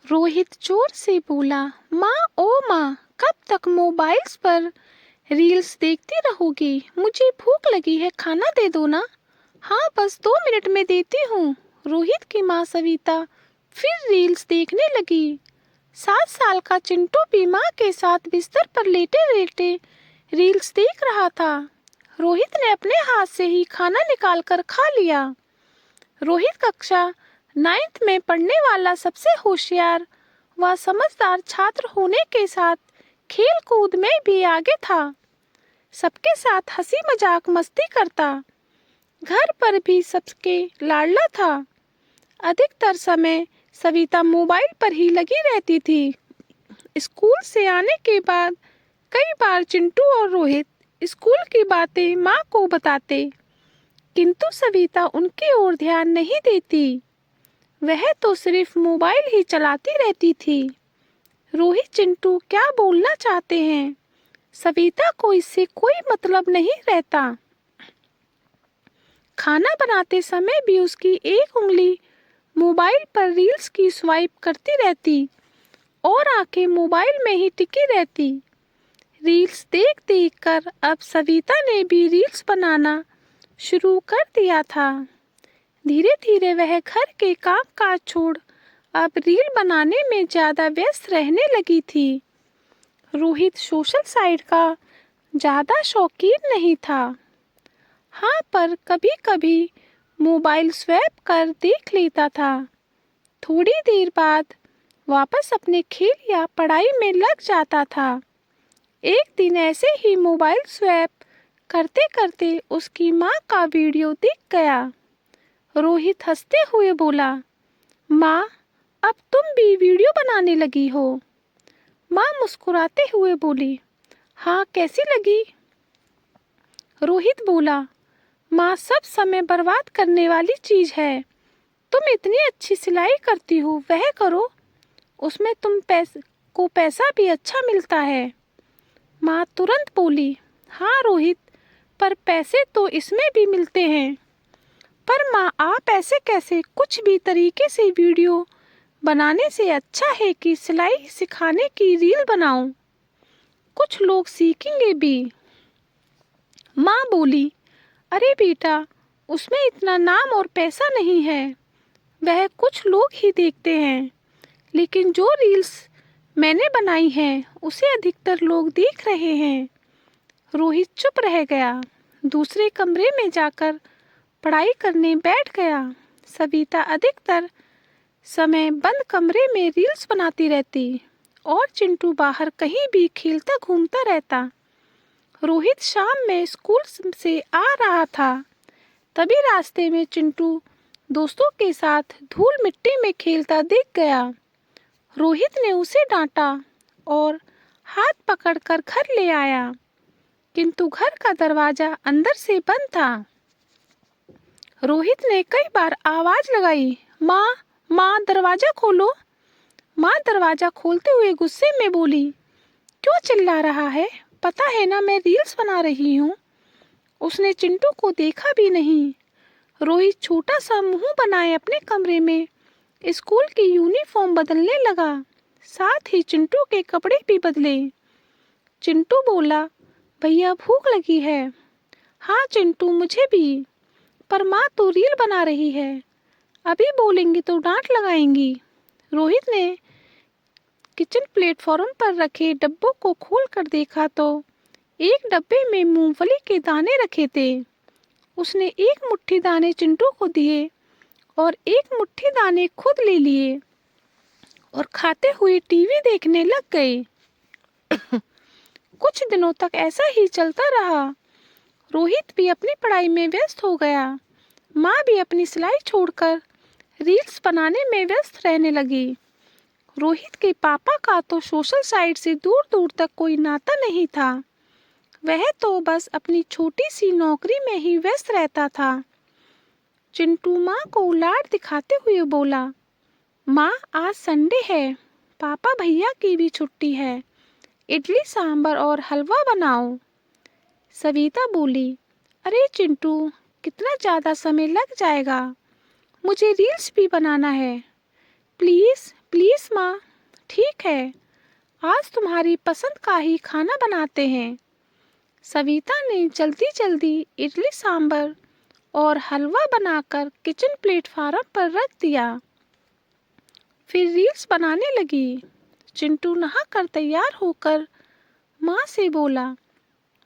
रोहित जोर से बोला, माँ ओ माँ, कब तक मोबाइल्स पर रील्स देखती रहोगी? मुझे भूख लगी है, खाना दे दो ना। हाँ, बस 2 मिनट में देती हूँ। रोहित की माँ सविता फिर रील्स देखने लगी। 7 साल का चिंटू भी माँ के साथ बिस्तर पर लेटे लेटे रील्स देख रहा था। रोहित ने अपने हाथ से ही खाना निकालकर खा लिया। रोहित कक्षा 9th में पढ़ने वाला सबसे होशियार व समझदार छात्र होने के साथ खेल कूद में भी आगे था। सबके साथ हंसी मजाक मस्ती करता, घर पर भी सबके लाडला था। अधिकतर समय सविता मोबाइल पर ही लगी रहती थी। स्कूल से आने के बाद कई बार चिंटू और रोहित स्कूल की बातें माँ को बताते, किंतु सविता उनकी ओर ध्यान नहीं देती। वह तो सिर्फ मोबाइल ही चलाती रहती थी। रोहित चिंटू क्या बोलना चाहते हैं, सविता को इससे कोई मतलब नहीं रहता। खाना बनाते समय भी उसकी एक उंगली मोबाइल पर रील्स की स्वाइप करती रहती और आंखें मोबाइल में ही टिकी रहती। रील्स देख देख कर अब सविता ने भी रील्स बनाना शुरू कर दिया था। धीरे धीरे वह घर के काम काज छोड़ अब रील बनाने में ज्यादा व्यस्त रहने लगी थी। रोहित सोशल साइट का ज्यादा शौकीन नहीं था। हाँ, पर कभी कभी मोबाइल स्वैप कर देख लेता था। थोड़ी देर बाद वापस अपने खेल या पढ़ाई में लग जाता था। एक दिन ऐसे ही मोबाइल स्वैप करते करते उसकी माँ का वीडियो दिख गया। रोहित हंसते हुए बोला, माँ, अब तुम भी वीडियो बनाने लगी हो? माँ मुस्कुराते हुए बोली, हाँ, कैसी लगी? रोहित बोला, माँ, सब समय बर्बाद करने वाली चीज है। तुम इतनी अच्छी सिलाई करती हो, वह करो, उसमें तुम पैसा भी अच्छा मिलता है। माँ तुरंत बोली, हाँ रोहित, पर पैसे तो इसमें भी मिलते हैं। पर माँ, आप ऐसे कैसे? कुछ भी तरीके से वीडियो बनाने से अच्छा है कि सिलाई सिखाने की रील बनाऊं, कुछ लोग सीखेंगे भी। माँ बोली, अरे बेटा, उसमें इतना नाम और पैसा नहीं है, वह कुछ लोग ही देखते हैं, लेकिन जो रील्स मैंने बनाई है उसे अधिकतर लोग देख रहे हैं। रोहित चुप रह गया। दूसरे कमरे में जाकर पढ़ाई करने बैठ गया। सविता अधिकतर समय बंद कमरे में रील्स बनाती रहती और चिंटू बाहर कहीं भी खेलता घूमता रहता। रोहित शाम में स्कूल से आ रहा था, तभी रास्ते में चिंटू दोस्तों के साथ धूल मिट्टी में खेलता दिख गया। रोहित ने उसे डांटा और हाथ पकड़कर घर ले आया, किंतु घर का दरवाजा अंदर से बंद था। रोहित ने कई बार आवाज लगाई, माँ, माँ, दरवाजा खोलो। माँ दरवाजा खोलते हुए गुस्से में बोली, क्यों चिल्ला रहा है? पता है ना मैं रील्स बना रही हूँ। उसने चिंटू को देखा भी नहीं। रोहित छोटा सा मुंह बनाए अपने कमरे में स्कूल की यूनिफॉर्म बदलने लगा, साथ ही चिंटू के कपड़े भी बदले। चिंटू बोला, भैया भूख लगी है। हाँ चिंटू, मुझे भी। पर माँ तो रील बना रही है, अभी बोलेंगी तो डांट लगाएंगी। रोहित ने किचन प्लेटफॉर्म पर रखे डब्बों को खोलकर देखा तो एक डब्बे में मूंगफली के दाने रखे थे। उसने एक मुट्ठी दाने चिंटू को दिए और एक मुट्ठी दाने खुद ले लिए और खाते हुए टीवी देखने लग गए। कुछ दिनों तक ऐसा ही चलता रहा। रोहित भी अपनी पढ़ाई में व्यस्त हो गया। माँ भी अपनी सिलाई छोड़कर रील्स बनाने में व्यस्त रहने लगी। रोहित के पापा का तो सोशल साइट से दूर दूर तक कोई नाता नहीं था। वह तो बस अपनी छोटी सी नौकरी में ही व्यस्त रहता था। चिंटू माँ को लाड दिखाते हुए बोला, माँ, आज संडे है, पापा भैया की भी छुट्टी है, इडली सांभर और हलवा बनाओ। सविता बोली, अरे चिंटू, कितना ज़्यादा समय लग जाएगा, मुझे रील्स भी बनाना है। प्लीज़ प्लीज़ माँ, ठीक है, आज तुम्हारी पसंद का ही खाना बनाते हैं। सविता ने जल्दी जल्दी इडली सांभर और हलवा बनाकर किचन प्लेटफार्म पर रख दिया। फिर रील्स बनाने लगी। चिंटू नहाकर तैयार होकर माँ से बोला,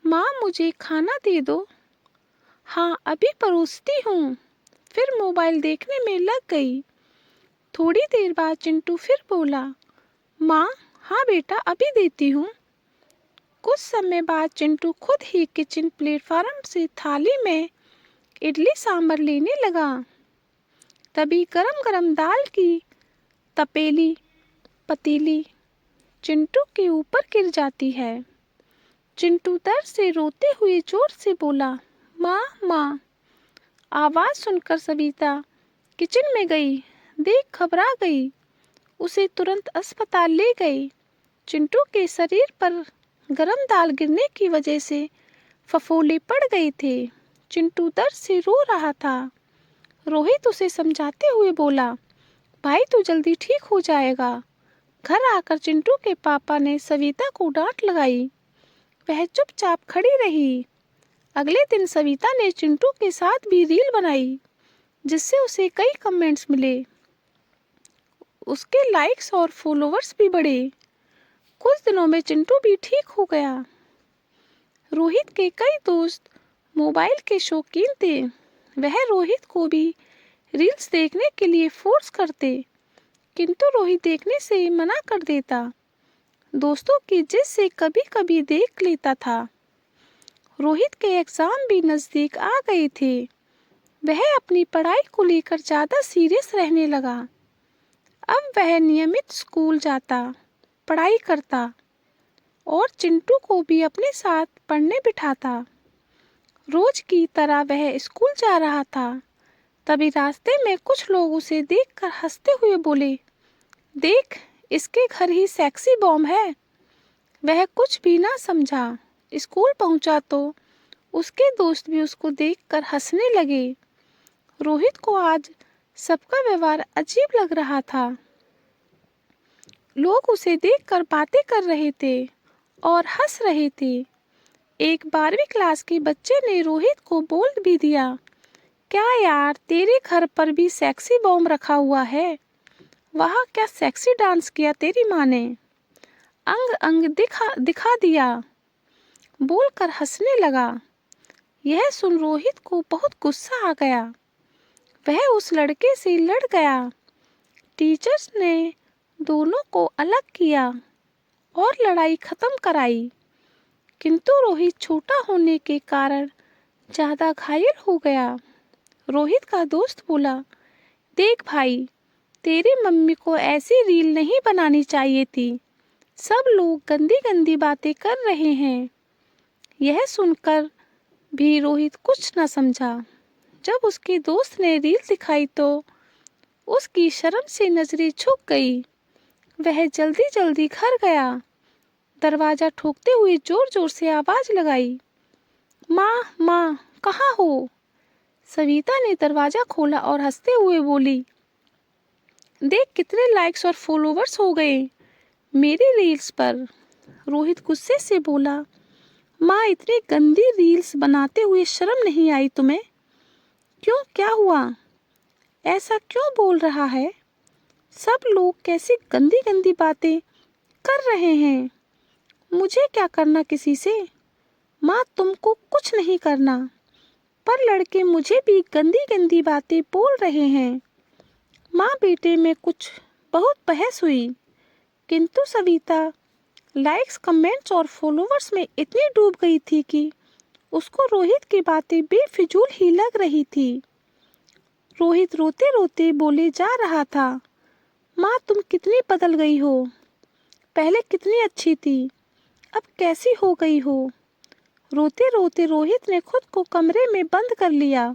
माँ मुझे खाना दे दो। हाँ अभी परोसती हूँ। फिर मोबाइल देखने में लग गई। थोड़ी देर बाद चिंटू फिर बोला, माँ हाँ बेटा अभी देती हूँ। कुछ समय बाद चिंटू खुद ही किचन प्लेटफार्म से थाली में इडली सांभर लेने लगा। तभी गरम गरम दाल की तपेली पतीली चिंटू के ऊपर गिर जाती है। चिंटू दर्द से रोते हुए जोर से बोला, माँ माँ। आवाज़ सुनकर सविता किचन में गई। देख घबरा गई। उसे तुरंत अस्पताल ले गई। चिंटू के शरीर पर गरम दाल गिरने की वजह से फफोले पड़ गए थे। चिंटू दर्द से रो रहा था। रोहित उसे समझाते हुए बोला, भाई तू जल्दी ठीक हो जाएगा। घर आकर चिंटू के पापा ने सविता को डांट लगाई। वह चुपचाप खड़ी रही। अगले दिन सविता ने चिंटू के साथ भी रील बनाई, जिससे उसे कई कमेंट्स मिले। उसके लाइक्स और फॉलोअर्स भी बढ़े। कुछ दिनों में चिंटू भी ठीक हो गया। रोहित के कई दोस्त मोबाइल के शौकीन थे। वह रोहित को भी रील्स देखने के लिए फोर्स करते, किंतु रोहित देखने से मना कर देता। दोस्तों की जिद से कभी कभी देख लेता था। रोहित के एग्जाम भी नज़दीक आ गए थे। वह अपनी पढ़ाई को लेकर ज़्यादा सीरियस रहने लगा। अब वह नियमित स्कूल जाता, पढ़ाई करता और चिंटू को भी अपने साथ पढ़ने बिठाता। रोज की तरह वह स्कूल जा रहा था। तभी रास्ते में कुछ लोग उसे देखकर हंसते हुए बोले, देख इसके घर ही सेक्सी बॉम्ब है। वह कुछ भी ना समझा। स्कूल पहुंचा तो उसके दोस्त भी उसको देखकर हंसने लगे। रोहित को आज सबका व्यवहार अजीब लग रहा था। लोग उसे देखकर बातें कर रहे थे और हंस रहे थे। एक 12वीं क्लास के बच्चे ने रोहित को बोल भी दिया, क्या यार तेरे घर पर भी सेक्सी बॉम्ब रखा हुआ है? वहाँ क्या सेक्सी डांस किया तेरी माँ ने? अंग अंग दिखा दिया। बोलकर हंसने लगा। यह सुन रोहित को बहुत गुस्सा आ गया। वह उस लड़के से लड़ गया। टीचर्स ने दोनों को अलग किया और लड़ाई खत्म कराई, किंतु रोहित छोटा होने के कारण ज़्यादा घायल हो गया। रोहित का दोस्त बोला, देख भाई तेरी मम्मी को ऐसी रील नहीं बनानी चाहिए थी। सब लोग गंदी गंदी बातें कर रहे हैं। यह सुनकर भी रोहित कुछ न समझा। जब उसके दोस्त ने रील दिखाई तो उसकी शर्म से नजरें झुक गई। वह जल्दी जल्दी घर गया। दरवाजा ठोकते हुए जोर जोर से आवाज लगाई, माँ माँ कहाँ हो? सविता ने दरवाजा खोला और हंसते हुए बोली, देख कितने लाइक्स और फॉलोवर्स हो गए मेरी रील्स पर। रोहित गुस्से से बोला, माँ इतनी गंदी रील्स बनाते हुए शर्म नहीं आई तुम्हें? क्यों क्या हुआ? ऐसा क्यों बोल रहा है? सब लोग कैसी गंदी गंदी बातें कर रहे हैं। मुझे क्या करना किसी से? माँ तुमको कुछ नहीं करना, पर लड़के मुझे भी गंदी गंदी बातें बोल रहे हैं। माँ बेटे में कुछ बहुत बहस हुई, किंतु सविता लाइक्स कमेंट्स और फॉलोवर्स में इतनी डूब गई थी कि उसको रोहित की बातें बेफिजूल ही लग रही थी। रोहित रोते रोते बोले जा रहा था, माँ तुम कितनी बदल गई हो। पहले कितनी अच्छी थी, अब कैसी हो गई हो। रोते रोते रोहित ने खुद को कमरे में बंद कर लिया।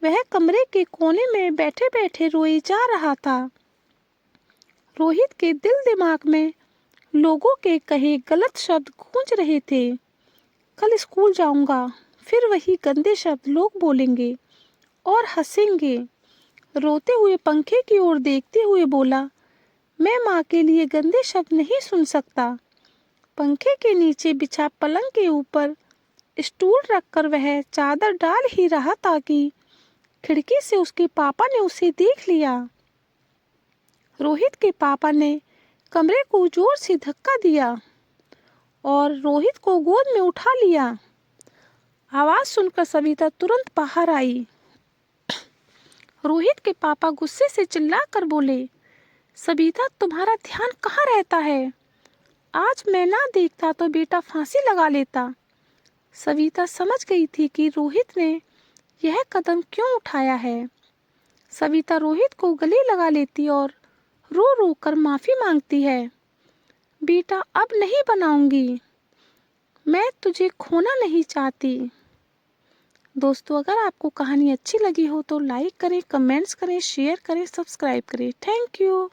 वह कमरे के कोने में बैठे बैठे रोए जा रहा था। रोहित के दिल दिमाग में लोगों के कहे गलत शब्द गूंज रहे थे। कल स्कूल जाऊंगा, फिर वही गंदे शब्द लोग बोलेंगे और हंसेंगे। रोते हुए पंखे की ओर देखते हुए बोला, मैं माँ के लिए गंदे शब्द नहीं सुन सकता। पंखे के नीचे बिछा पलंग के ऊपर स्टूल रखकर वह चादर डाल ही रहा था कि खिड़की से उसके पापा ने उसे देख लिया। रोहित के पापा ने कमरे को जोर से धक्का दिया और रोहित को गोद में उठा लिया। आवाज सुनकर सविता तुरंत बाहर आई। रोहित के पापा गुस्से से चिल्लाकर बोले, सविता तुम्हारा ध्यान कहाँ रहता है? आज मैं ना देखता तो बेटा फांसी लगा लेता। सविता समझ गई थी कि रोहित ने यह कदम क्यों उठाया है। सविता रोहित को गले लगा लेती और रो रो कर माफी मांगती है। बेटा अब नहीं बनाऊंगी, मैं तुझे खोना नहीं चाहती। दोस्तों, अगर आपको कहानी अच्छी लगी हो तो लाइक करें, कमेंट्स करें, शेयर करें, सब्सक्राइब करें। Thank you.